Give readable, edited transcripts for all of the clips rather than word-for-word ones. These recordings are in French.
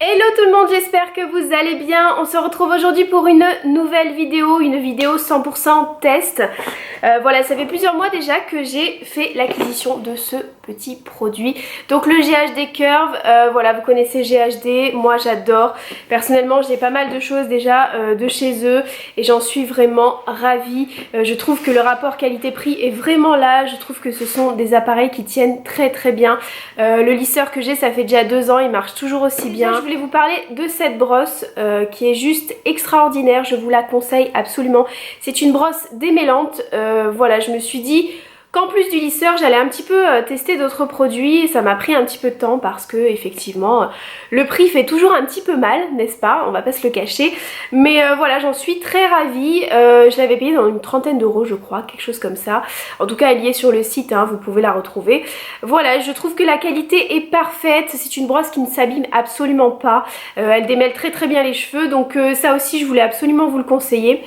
Hello tout le monde, j'espère que vous allez bien. On se retrouve aujourd'hui pour une nouvelle vidéo, une vidéo 100% test. Voilà, ça fait plusieurs mois déjà que j'ai fait l'acquisition de ce petit produit. Donc le GHD Curve, voilà, vous connaissez GHD, moi j'adore. Personnellement, j'ai pas mal de choses déjà de chez eux et j'en suis vraiment ravie. Je trouve que le rapport qualité-prix est vraiment là. Je trouve que ce sont des appareils qui tiennent très bien. Le lisseur que j'ai, ça fait déjà 2 ans, il marche toujours aussi bien. Je voulais vous parler de cette brosse qui est juste extraordinaire, je vous la conseille absolument. C'est une brosse démêlante, voilà, je me suis dit qu'en plus du lisseur, j'allais un petit peu tester d'autres produits. Ça m'a pris un petit peu de temps parce que effectivement, le prix fait toujours un petit peu mal, n'est-ce pas? On va pas se le cacher. Mais voilà, j'en suis très ravie. Je l'avais payée dans une trentaine d'euros, je crois, quelque chose comme ça. En tout cas, elle y est sur le site, hein, vous pouvez la retrouver. Voilà, je trouve que la qualité est parfaite. C'est une brosse qui ne s'abîme absolument pas. Elle démêle très bien les cheveux, donc ça aussi, je voulais absolument vous le conseiller.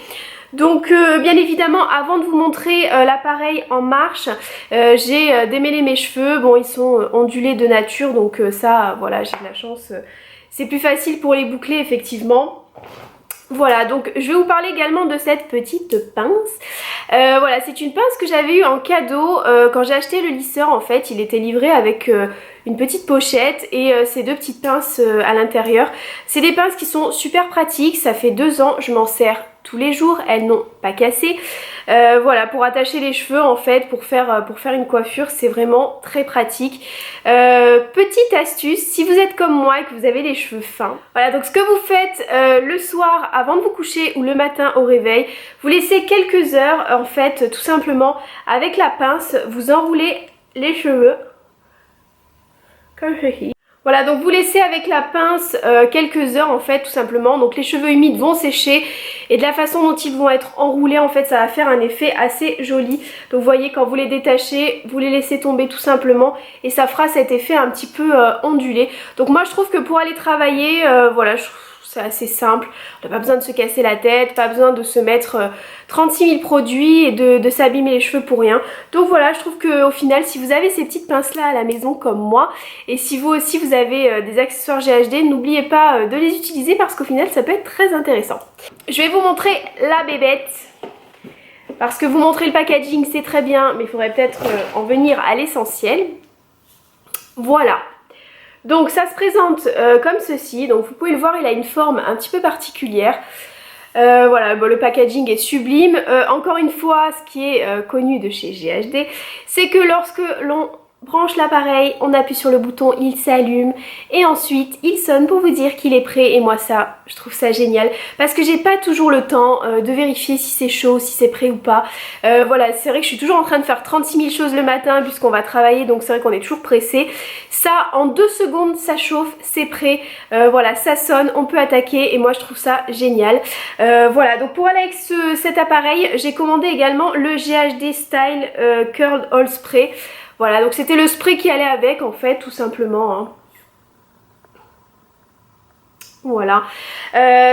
Donc bien évidemment, avant de vous montrer l'appareil en marche, j'ai démêlé mes cheveux. Bon, ils sont ondulés de nature, donc ça, voilà, j'ai de la chance. C'est plus facile pour les boucler, effectivement. Voilà, donc je vais vous parler également de cette petite pince. Voilà, c'est une pince que j'avais eue en cadeau quand j'ai acheté le lisseur. En fait, il était livré avec une petite pochette et ces deux petites pinces à l'intérieur. C'est des pinces qui sont super pratiques, ça fait 2 ans, je m'en sers tous les jours, elles n'ont pas cassé. Voilà, pour attacher les cheveux en fait, pour faire une coiffure, c'est vraiment très pratique. Petite astuce, si vous êtes comme moi et que vous avez les cheveux fins, voilà, donc ce que vous faites le soir avant de vous coucher ou le matin au réveil, vous laissez quelques heures en fait, tout simplement avec la pince, vous enroulez les cheveux comme ceci. Voilà, donc vous laissez avec la pince quelques heures en fait, tout simplement. Donc les cheveux humides vont sécher et de la façon dont ils vont être enroulés en fait, ça va faire un effet assez joli. Donc vous voyez, quand vous les détachez, vous les laissez tomber tout simplement et ça fera cet effet un petit peu ondulé. Donc moi je trouve que pour aller travailler, voilà, je trouve c'est assez simple, on n'a pas besoin de se casser la tête, pas besoin de se mettre 36 000 produits et de s'abîmer les cheveux pour rien. Donc voilà, je trouve qu'au final, si vous avez ces petites pinces là à la maison comme moi, et si vous aussi vous avez des accessoires GHD, n'oubliez pas de les utiliser parce qu'au final ça peut être très intéressant. Je vais vous montrer la bébête, parce que vous montrer le packaging c'est très bien, mais il faudrait peut-être en venir à l'essentiel. Voilà. Donc ça se présente comme ceci, donc vous pouvez le voir, il a une forme un petit peu particulière. Voilà, bon, le packaging est sublime. Encore une fois, ce qui est connu de chez GHD, c'est que lorsque l'on branche l'appareil, on appuie sur le bouton, il s'allume et ensuite il sonne pour vous dire qu'il est prêt. Et moi ça, je trouve ça génial parce que j'ai pas toujours le temps de vérifier si c'est chaud, si c'est prêt ou pas. Voilà, c'est vrai que je suis toujours en train de faire 36 000 choses le matin puisqu'on va travailler, donc c'est vrai qu'on est toujours pressé. Ça, en 2 secondes, ça chauffe, c'est prêt. Voilà, ça sonne, on peut attaquer et moi je trouve ça génial. Voilà, donc pour aller avec cet appareil, j'ai commandé également le GHD Style Curl All Spray. Voilà, donc c'était le spray qui allait avec en fait, tout simplement, hein. Voilà,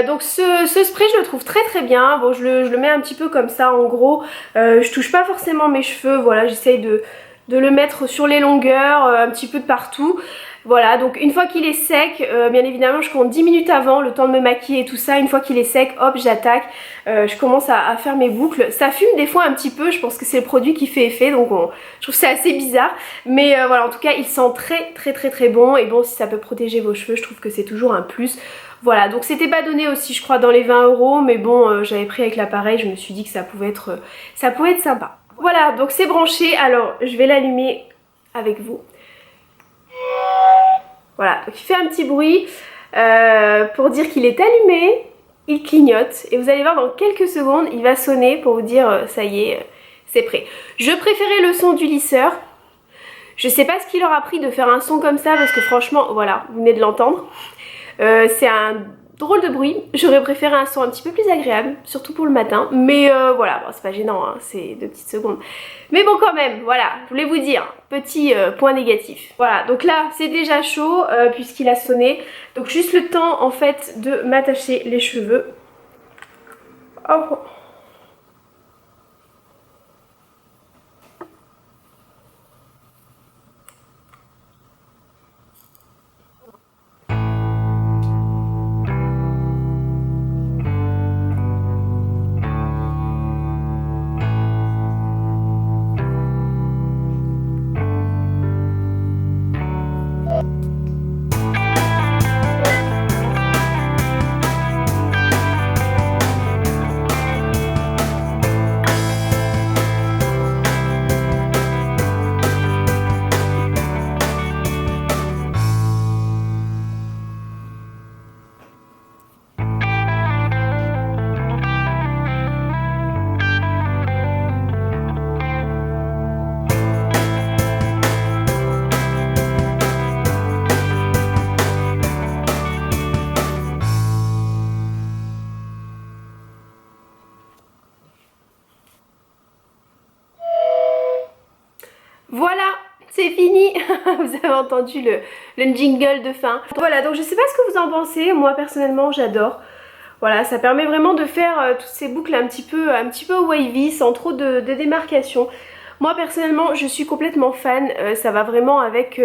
donc ce spray je le trouve très bien. Bon, je le mets un petit peu comme ça en gros, je touche pas forcément mes cheveux, voilà, j'essaye de le mettre sur les longueurs, un petit peu de partout. Voilà, donc une fois qu'il est sec, bien évidemment je compte 10 minutes avant, le temps de me maquiller et tout ça. Une fois qu'il est sec, hop, j'attaque, je commence à faire mes boucles. Ça fume des fois un petit peu, je pense que c'est le produit qui fait effet, donc je trouve ça assez bizarre. Mais voilà, en tout cas il sent très bon, et bon, si ça peut protéger vos cheveux, je trouve que c'est toujours un plus. Voilà, donc c'était pas donné aussi je crois dans les 20 €, mais bon, j'avais pris avec l'appareil, je me suis dit que ça pouvait être sympa. Voilà, donc c'est branché, alors je vais l'allumer avec vous. Voilà, donc il fait un petit bruit pour dire qu'il est allumé, il clignote et vous allez voir dans quelques secondes il va sonner pour vous dire ça y est, c'est prêt. Je préférais le son du lisseur. Je sais pas ce qu'il leur a pris de faire un son comme ça parce que franchement, voilà, vous venez de l'entendre. C'est un drôle de bruit, j'aurais préféré un son un petit peu plus agréable, surtout pour le matin, mais voilà, bon, c'est pas gênant, hein, c'est 2 petites secondes. Mais bon quand même, voilà, je voulais vous dire, petit point négatif. Voilà, donc là c'est déjà chaud puisqu'il a sonné, donc juste le temps en fait de m'attacher les cheveux. Oh. avez entendu le jingle de fin. Voilà, donc je sais pas ce que vous en pensez, moi personnellement j'adore. Voilà, ça permet vraiment de faire toutes ces boucles un petit peu wavy, sans trop de démarcation. Moi personnellement je suis complètement fan, ça va vraiment avec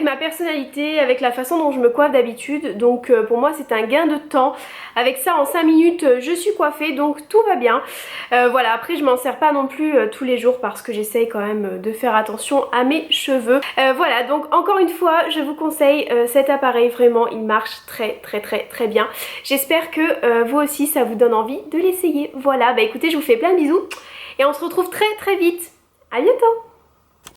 ma personnalité, avec la façon dont je me coiffe d'habitude. Donc pour moi c'est un gain de temps. Avec ça en 5 minutes je suis coiffée, donc tout va bien. Voilà, après je m'en sers pas non plus tous les jours parce que j'essaye quand même de faire attention à mes cheveux. Voilà, donc encore une fois je vous conseille cet appareil, vraiment il marche très bien. J'espère que vous aussi ça vous donne envie de l'essayer. Voilà, bah écoutez, je vous fais plein de bisous et on se retrouve très vite. À bientôt!